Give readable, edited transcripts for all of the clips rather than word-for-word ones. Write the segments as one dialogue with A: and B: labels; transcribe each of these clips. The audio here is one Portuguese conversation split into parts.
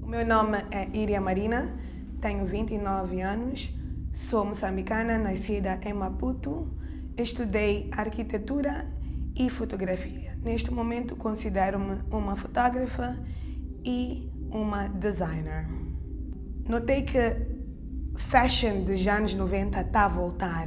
A: Meu nome é Iria Marina, tenho 29 anos, sou moçambicana, nascida em Maputo, estudei arquitetura e fotografia. Neste momento considero-me uma fotógrafa e uma designer. Notei que fashion dos anos 90 está a voltar,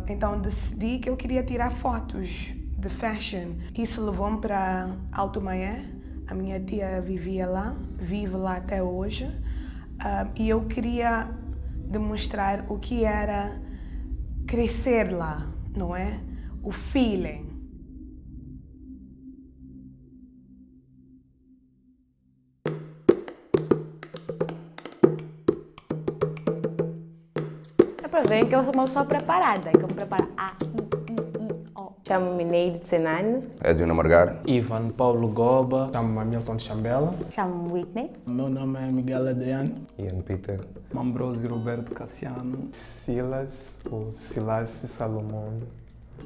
A: então decidi que eu queria tirar fotos de fashion. Isso levou-me para Alto Maé, a minha tia vivia lá, vive lá até hoje, e eu queria demonstrar o que era crescer lá, não é? O feeling.
B: É para ver que eu sou uma pessoa preparada, que eu me preparo A, I, O. Chamo-me Neide Senane.
C: Edwin Margar.
D: Ivan Paulo Goba. Chamo-me Hamilton de Chambela.
B: Chamo-me Whitney.
E: Meu nome é Miguel Adriano.
C: Ian Peter.
F: Mambrosi Roberto Cassiano.
D: Silas, ou Silas Salomão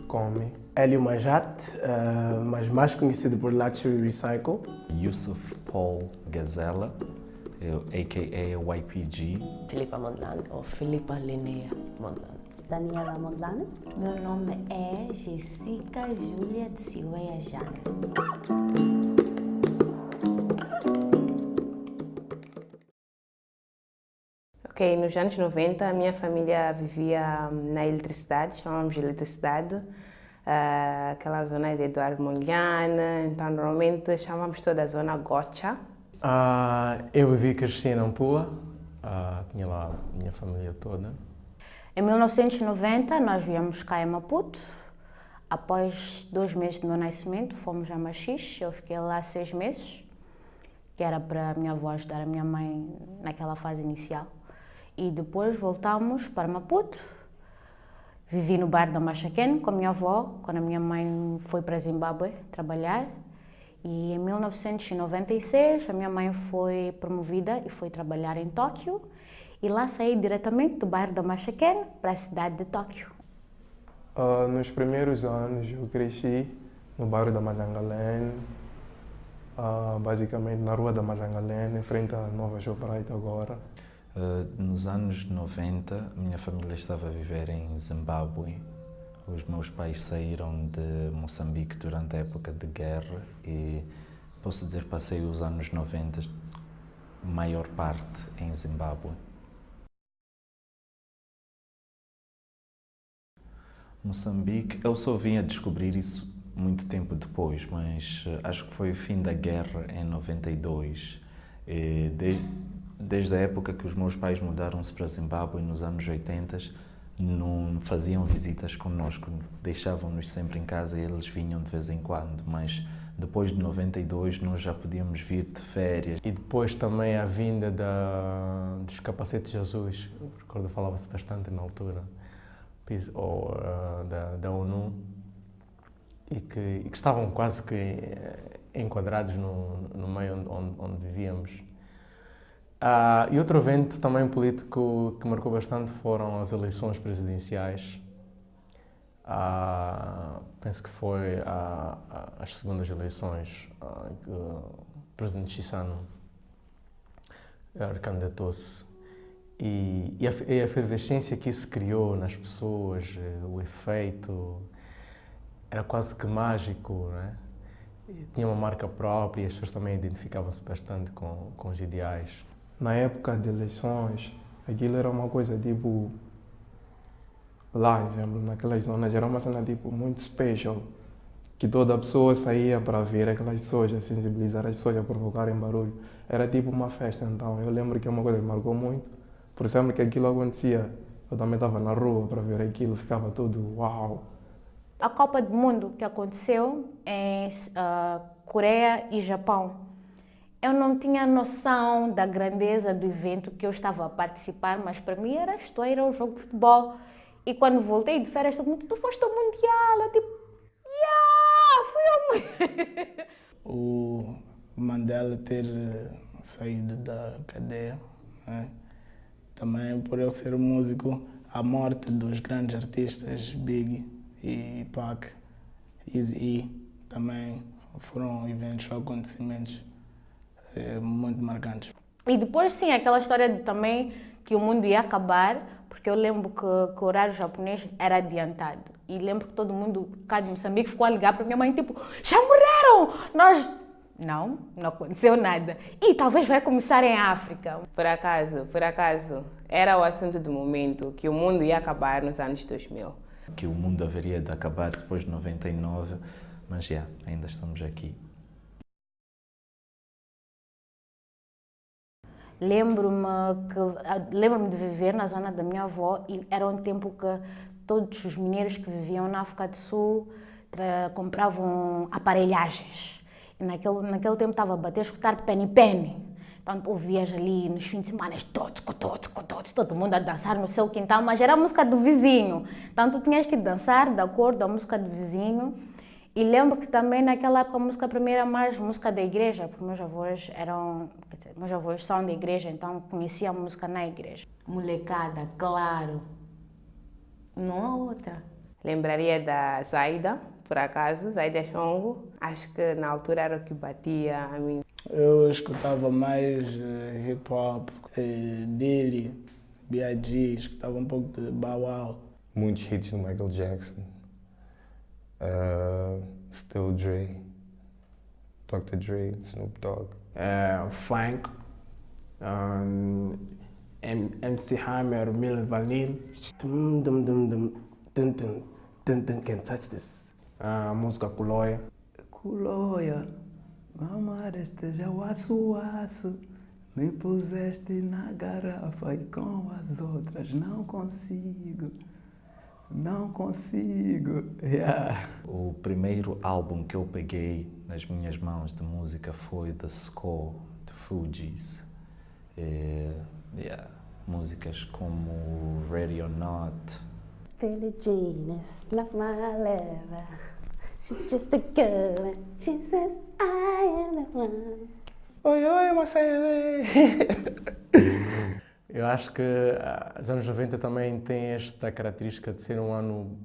D: Come.
E: Hélio Majat, mas mais conhecido por Luxury Recycle.
G: Yusuf Paul Gazela, a.k.a. YPG.
H: Filipa Mondlane, ou Filipa Linnea Mondlane.
I: Daniela Mondlane. Meu nome é Jessica Júlia de Silveira Jane.
B: Ok, nos anos 90 a minha família vivia na eletricidade, chamávamos de eletricidade, aquela zona de Eduardo Mondlane, então normalmente chamávamos toda a zona Gocha.
D: Eu vivi e cresci em Nampula, tinha lá a minha família toda.
I: Em 1990 nós viemos cá em Maputo. Após 2 meses do meu nascimento fomos a Machixe, eu fiquei lá 6 meses, que era para a minha avó ajudar a minha mãe naquela fase inicial. E depois voltámos para Maputo. Vivi no bar da Machaquene com a minha avó, quando a minha mãe foi para Zimbábue trabalhar. E em 1996 a minha mãe foi promovida e foi trabalhar em Tóquio. E lá saí diretamente do bairro da Machaquene para a cidade de Tóquio.
D: Nos primeiros anos eu cresci no bairro da Majangalene, basicamente na rua da Majangalene, em frente à Nova Jobrite agora.
G: Nos anos 90, a minha família estava a viver em Zimbábue. Os meus pais saíram de Moçambique durante a época de guerra e, posso dizer, passei os anos 90, maior parte, em Zimbábue. Moçambique, eu só vim a descobrir isso muito tempo depois, mas acho que foi o fim da guerra em 92. Desde a época que os meus pais mudaram-se para Zimbábue, nos anos 80, não faziam visitas connosco, deixavam-nos sempre em casa e eles vinham de vez em quando, mas depois de 92 nós já podíamos vir de férias.
D: E depois também a vinda dos capacetes azuis, eu recordo falava-se bastante na altura, ou da ONU, e que estavam quase que enquadrados no meio onde vivíamos. E outro evento também político que marcou bastante foram as eleições presidenciais. Penso que foi as segundas eleições que o presidente Chissano recandidatou-se. E a efervescência que isso criou nas pessoas, o efeito, era quase que mágico, né? Tinha uma marca própria e as pessoas também identificavam-se bastante com os ideais. Na época de eleições, aquilo era uma coisa tipo, lá, por exemplo, naquelas zonas, era uma cena tipo muito special, que toda pessoa saía para ver aquelas pessoas, a sensibilizar as pessoas, a provocarem barulho. Era tipo uma festa, então eu lembro que é uma coisa que marcou muito, por sempre que aquilo acontecia, eu também estava na rua para ver aquilo, ficava tudo uau.
I: A Copa do Mundo que aconteceu em Coreia e Japão, eu não tinha noção da grandeza do evento que eu estava a participar, mas para mim era isto, era um jogo de futebol. E quando voltei de férias, todo mundo, tu foste ao Mundial? Eu tipo, fui ao
E: O Mandela ter saído da cadeia, né? Também por eu ser músico, a morte dos grandes artistas Big e Pac, Eazy-E, também foram eventos, acontecimentos muito marcantes.
I: E depois, sim, aquela história de também que o mundo ia acabar, porque eu lembro que o horário japonês era adiantado. E lembro que todo mundo cá de Moçambique ficou a ligar para minha mãe, tipo, já morreram! Nós... Não aconteceu nada. E talvez vai começar em África.
B: Por acaso, era o assunto do momento, que o mundo ia acabar nos anos 2000.
G: Que o mundo haveria de acabar depois de 99, mas já, ainda estamos aqui.
I: Lembro-me de viver na zona da minha avó e era um tempo que todos os mineiros que viviam na África do Sul compravam aparelhagens. E naquele tempo estava a bater, a escutar penny. Então ouvias ali nos fins de semana todo mundo a dançar no seu quintal, mas era a música do vizinho. Então tu tinhas que dançar de acordo com a música do vizinho. E lembro que também naquela época a música para mim era mais música da igreja, porque meus avós são da igreja, então conhecia a música na igreja. Molecada, claro, não há outra.
B: Lembraria da Zaida, por acaso, Zaida Chongo. Acho que na altura era o que batia a mim.
E: Eu escutava mais hip hop, Dili, B.I.G., escutava um pouco de Bow Wow.
C: Muitos hits do Michael Jackson. Still Dre, Dr. Dre, Snoop Dogg.
J: Funk, MC Hammer, Milli Vanilli. Can't touch this. Música Kuloya.
F: Kuloya, mamar esteja o aço. Me puseste na garrafa e com as outras não consigo. Yeah.
G: O primeiro álbum que eu peguei nas minhas mãos de música foi The Score, de Fugees. Músicas como Ready or Not.
K: Billie Jean is not my lover. She's just a girl and she says I am the one.
D: Oi, Marcelo! Eu acho que os anos 90 também têm esta característica de ser um ano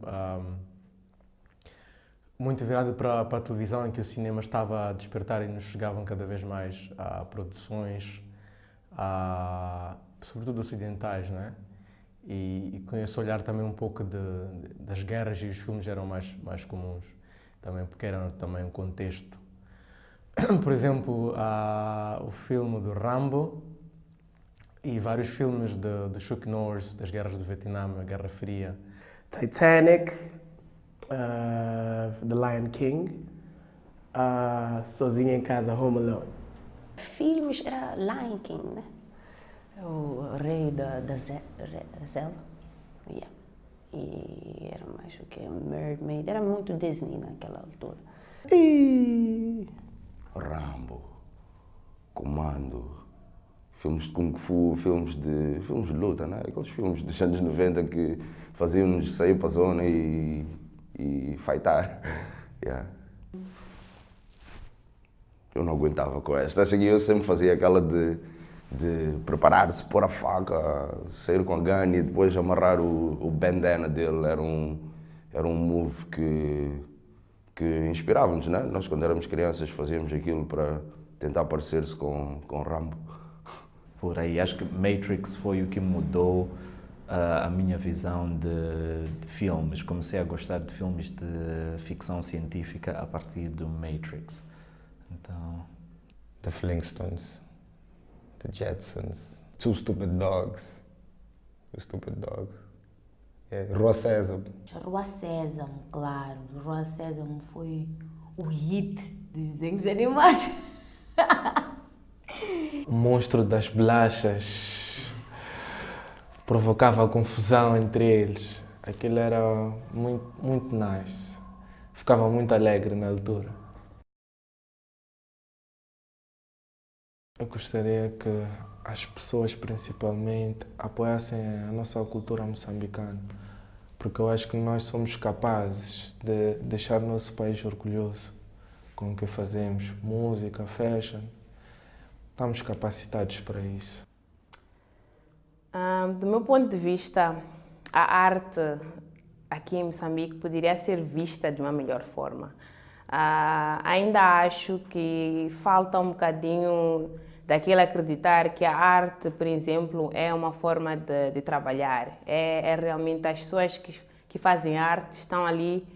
D: muito virado para a televisão, em que o cinema estava a despertar e nos chegavam cada vez mais a produções, sobretudo ocidentais, não é? E com esse olhar também um pouco das guerras, e os filmes eram mais comuns, também porque era também um contexto. Por exemplo, o filme do Rambo, e vários filmes de Chuck Norris, das guerras do Vietnã, a Guerra Fria.
J: Titanic, The Lion King, Sozinho em Casa, Home Alone.
H: Filmes era Lion King, né? O rei da selva. Yeah. E era mais o que? Mermaid. Era muito Disney naquela altura.
L: Rambo, Comando. Filmes de Kung Fu, filmes de luta, né? Aqueles filmes dos anos 90 que faziam-nos sair para a zona e fightar. Yeah. Eu não aguentava com esta. Acho que eu sempre fazia aquela de preparar-se, pôr a faca, sair com a gun e depois amarrar o bandana dele. Era um move que inspirava-nos, né? Nós, quando éramos crianças, fazíamos aquilo para tentar parecer-se com Rambo.
G: Por aí, acho que Matrix foi o que mudou a minha visão de filmes. Comecei a gostar de filmes de ficção científica a partir do Matrix. Então...
C: The Flintstones, The Jetsons, Two Stupid Dogs. Yeah. Rua Sésamo.
I: Rua Sésamo, claro. Rua Sésamo foi o hit dos desenhos animados.
M: O monstro das bolachas provocava confusão entre eles. Aquilo era muito nice. Ficava muito alegre na altura. Eu gostaria que as pessoas, principalmente, apoiassem a nossa cultura moçambicana, porque eu acho que nós somos capazes de deixar o nosso país orgulhoso com o que fazemos. Música, fashion. Estamos capacitados para isso.
B: Do meu ponto de vista, a arte aqui em Moçambique poderia ser vista de uma melhor forma. Ainda acho que falta um bocadinho daquele acreditar que a arte, por exemplo, é uma forma de trabalhar. É realmente as pessoas que fazem arte estão ali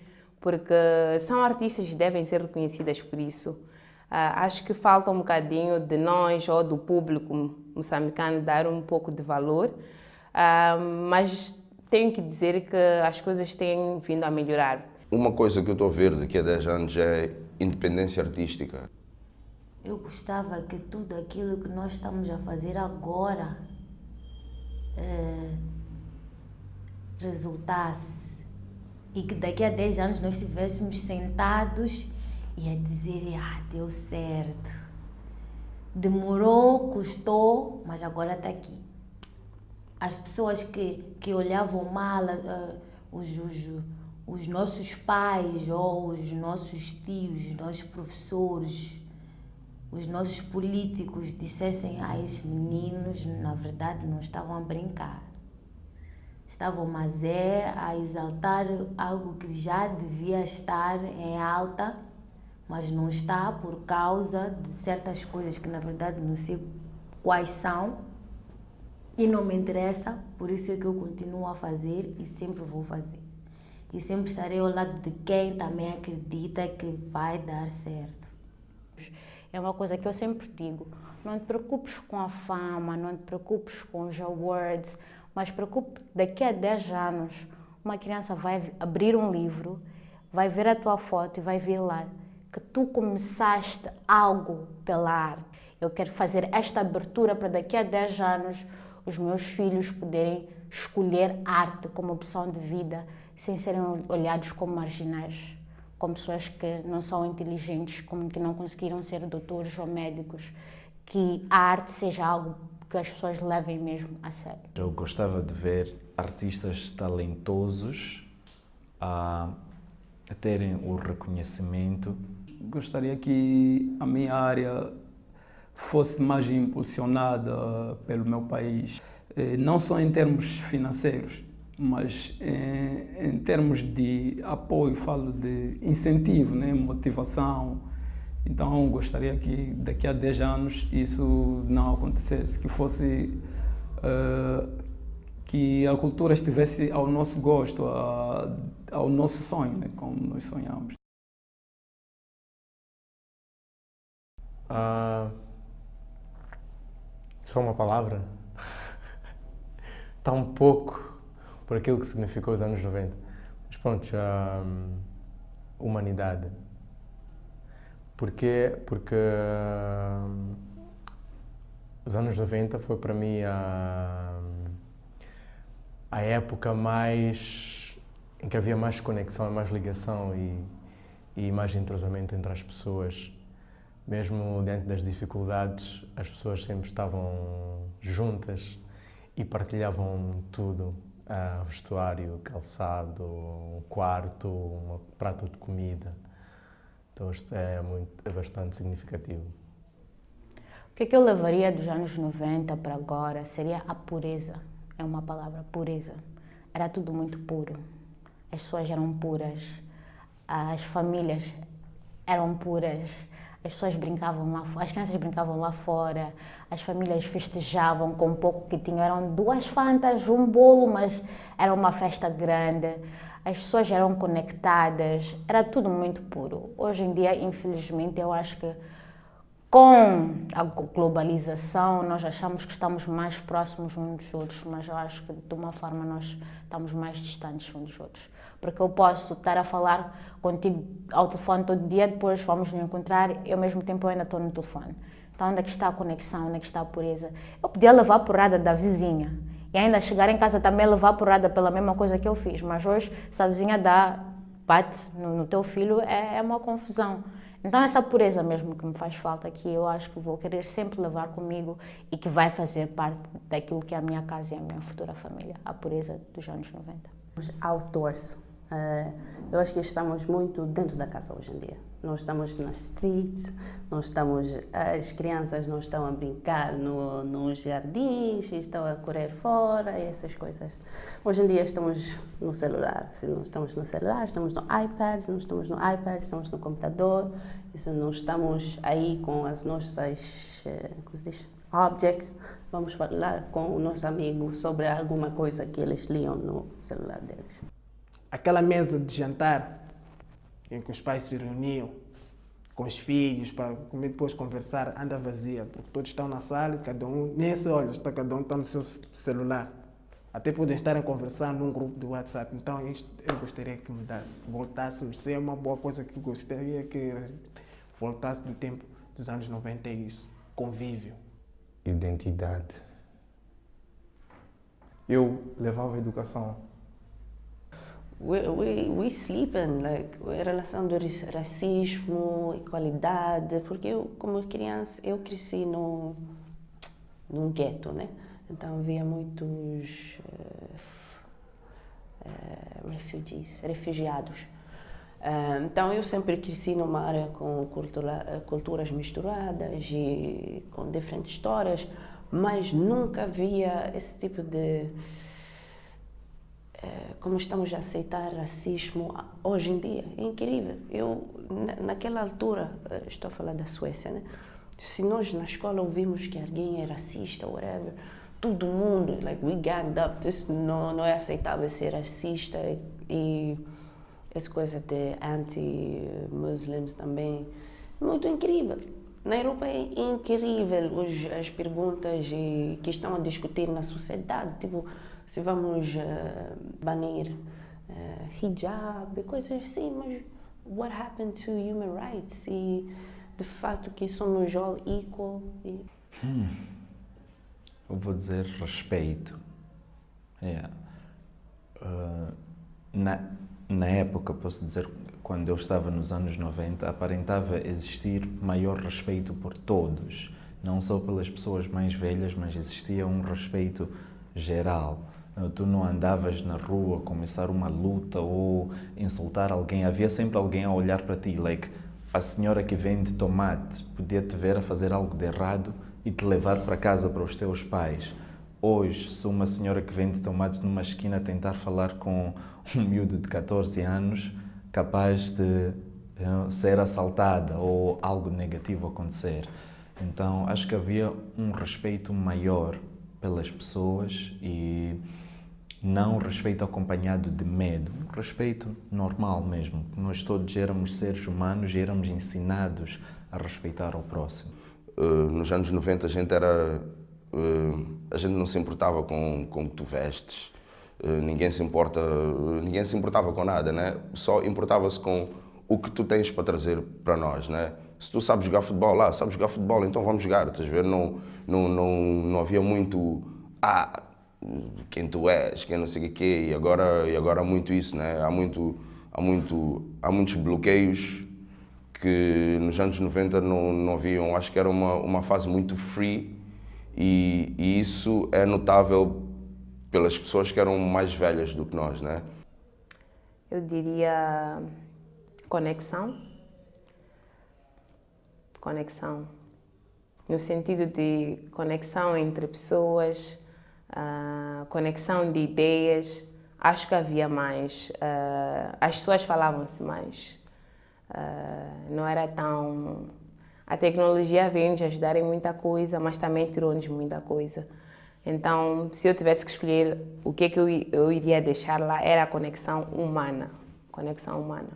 B: porque são artistas e devem ser reconhecidas por isso. Acho que falta um bocadinho de nós ou do público moçambicano dar um pouco de valor, mas tenho que dizer que as coisas têm vindo a melhorar.
L: Uma coisa que eu estou a ver daqui a 10 anos é independência artística.
N: Eu gostava que tudo aquilo que nós estamos a fazer agora resultasse e que daqui a 10 anos nós estivéssemos sentados e a dizer, deu certo. Demorou, custou, mas agora está aqui. As pessoas que olhavam mal os nossos pais ou os nossos tios, os nossos professores, os nossos políticos dissessem esses meninos, na verdade, não estavam a brincar. Estavam, mas a exaltar algo que já devia estar em alta, mas não está por causa de certas coisas que, na verdade, não sei quais são e não me interessa, por isso é que eu continuo a fazer e sempre vou fazer. E sempre estarei ao lado de quem também acredita que vai dar certo.
I: É uma coisa que eu sempre digo, não te preocupes com a fama, não te preocupes com os awards, mas preocupe daqui a 10 anos, uma criança vai abrir um livro, vai ver a tua foto e vai ver lá que tu começaste algo pela arte. Eu quero fazer esta abertura para daqui a 10 anos os meus filhos poderem escolher arte como opção de vida, sem serem olhados como marginais, como pessoas que não são inteligentes, como que não conseguiram ser doutores ou médicos, que a arte seja algo que as pessoas levem mesmo a sério.
G: Eu gostava de ver artistas talentosos a terem o reconhecimento.
F: Gostaria que a minha área fosse mais impulsionada pelo meu país, não só em termos financeiros, mas em termos de apoio, falo de incentivo, né? Motivação. Então gostaria que daqui a 10 anos isso não acontecesse, que fosse que a cultura estivesse ao nosso gosto, ao nosso sonho, né? Como nós sonhamos.
D: Só uma palavra? Está um pouco por aquilo que significou os anos 90. Mas pronto, humanidade. Porquê? Porque os anos 90 foi para mim a época mais em que havia mais conexão, mais ligação e mais entrosamento entre as pessoas. Mesmo diante das dificuldades, as pessoas sempre estavam juntas e partilhavam tudo. Vestuário, calçado, um quarto, um prato de comida. Então isto é bastante significativo.
I: O que eu levaria dos anos 90 para agora seria a pureza. É uma palavra, pureza. Era tudo muito puro. As pessoas eram puras, as famílias eram puras, as pessoas brincavam lá, as crianças brincavam lá fora, as famílias festejavam com o pouco que tinham. Eram 2 fantas, um bolo, mas era uma festa grande. As pessoas eram conectadas, era tudo muito puro. Hoje em dia, infelizmente, eu acho que com a globalização nós achamos que estamos mais próximos uns dos outros, mas eu acho que de uma forma nós estamos mais distantes uns dos outros. Porque eu posso estar a falar contigo ao telefone todo dia, depois vamos nos encontrar e ao mesmo tempo eu ainda estou no telefone. Então onde é que está a conexão, onde é que está a pureza? Eu podia levar a porrada da vizinha e ainda chegar em casa também levar a porrada pela mesma coisa que eu fiz, mas hoje se a vizinha bate no teu filho é uma confusão. Então essa pureza mesmo que me faz falta, que eu acho que vou querer sempre levar comigo e que vai fazer parte daquilo que é a minha casa e a minha futura família, a pureza dos anos 90.
K: Autores. Eu acho que estamos muito dentro da casa hoje em dia.
H: Nós estamos nas streets, as crianças não estão a brincar nos jardins, estão a correr fora, essas coisas. Hoje em dia estamos no celular. Se não estamos no celular, estamos no iPad, se não estamos no iPad, estamos no computador. E se não estamos aí com as nossas objects, vamos falar com o nosso amigo sobre alguma coisa que eles liam no celular deles.
J: Aquela mesa de jantar em que os pais se reuniam com os filhos para comer, depois conversar, anda vazia, porque todos estão na sala e cada um, nem se olha, cada um está no seu celular. Até podem estar a conversar num grupo do WhatsApp. Então isto eu gostaria que mudasse, voltássemos. Isso é uma boa coisa que gostaria que voltasse do tempo dos anos 90, é isso, convívio.
C: Identidade.
M: Eu levava a educação.
H: We sleep in, like, em relação do racismo, igualdade, porque eu, como criança, eu cresci num gueto, né? Então havia muitos refugiados. Então eu sempre cresci numa área com culturas misturadas e com diferentes histórias, mas nunca havia esse tipo de... como estamos a aceitar racismo hoje em dia. É incrível. Eu, naquela altura, estou a falar da Suécia, né? Se nós na escola ouvimos que alguém é racista, whatever, todo mundo, like, we ganged up. Isso não é aceitável ser racista e essa coisa de anti-muslims também. Muito incrível. Na Europa é incrível as perguntas que estão a discutir na sociedade, tipo, se vamos banir hijab, coisas assim, mas what happened to human rights? E de fato que somos all equal.
G: Eu vou dizer respeito. Na época, posso dizer, quando eu estava nos anos 90, aparentava existir maior respeito por todos, não só pelas pessoas mais velhas, mas existia um respeito geral. Tu não andavas na rua começar uma luta ou insultar alguém, havia sempre alguém a olhar para ti, like a senhora que vende tomate podia te ver a fazer algo de errado e te levar para casa para os teus pais. Hoje, se uma senhora que vende tomates numa esquina tentar falar com um miúdo de 14 anos, capaz de ser assaltada ou algo negativo acontecer. Então, acho que havia um respeito maior pelas pessoas e não um respeito acompanhado de medo, um respeito normal mesmo. Nós todos éramos seres humanos e éramos ensinados a respeitar o próximo.
L: Nos anos 90 a gente não se importava com o que tu vestes, ninguém se importava com nada, né? Só importava-se com o que tu tens para trazer para nós, né? Se tu sabes jogar futebol, sabes jogar futebol, então vamos jogar, estás a ver? Não havia muito quem tu és, quem não sei o quê, e agora há muito isso, né? Há muitos bloqueios que nos anos 90 não haviam. Acho que era uma fase muito free e isso é notável pelas pessoas que eram mais velhas do que nós, né?
B: Eu diria conexão. Conexão. No sentido de conexão entre pessoas, conexão de ideias. Acho que havia mais. As pessoas falavam-se mais. Não era tão... A tecnologia veio nos ajudar em muita coisa, mas também tirou-nos muita coisa. Então, se eu tivesse que escolher o que eu iria deixar lá, era a conexão humana. Conexão humana.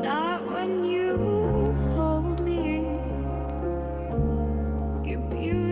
O: Not when you hold me. You're beautiful.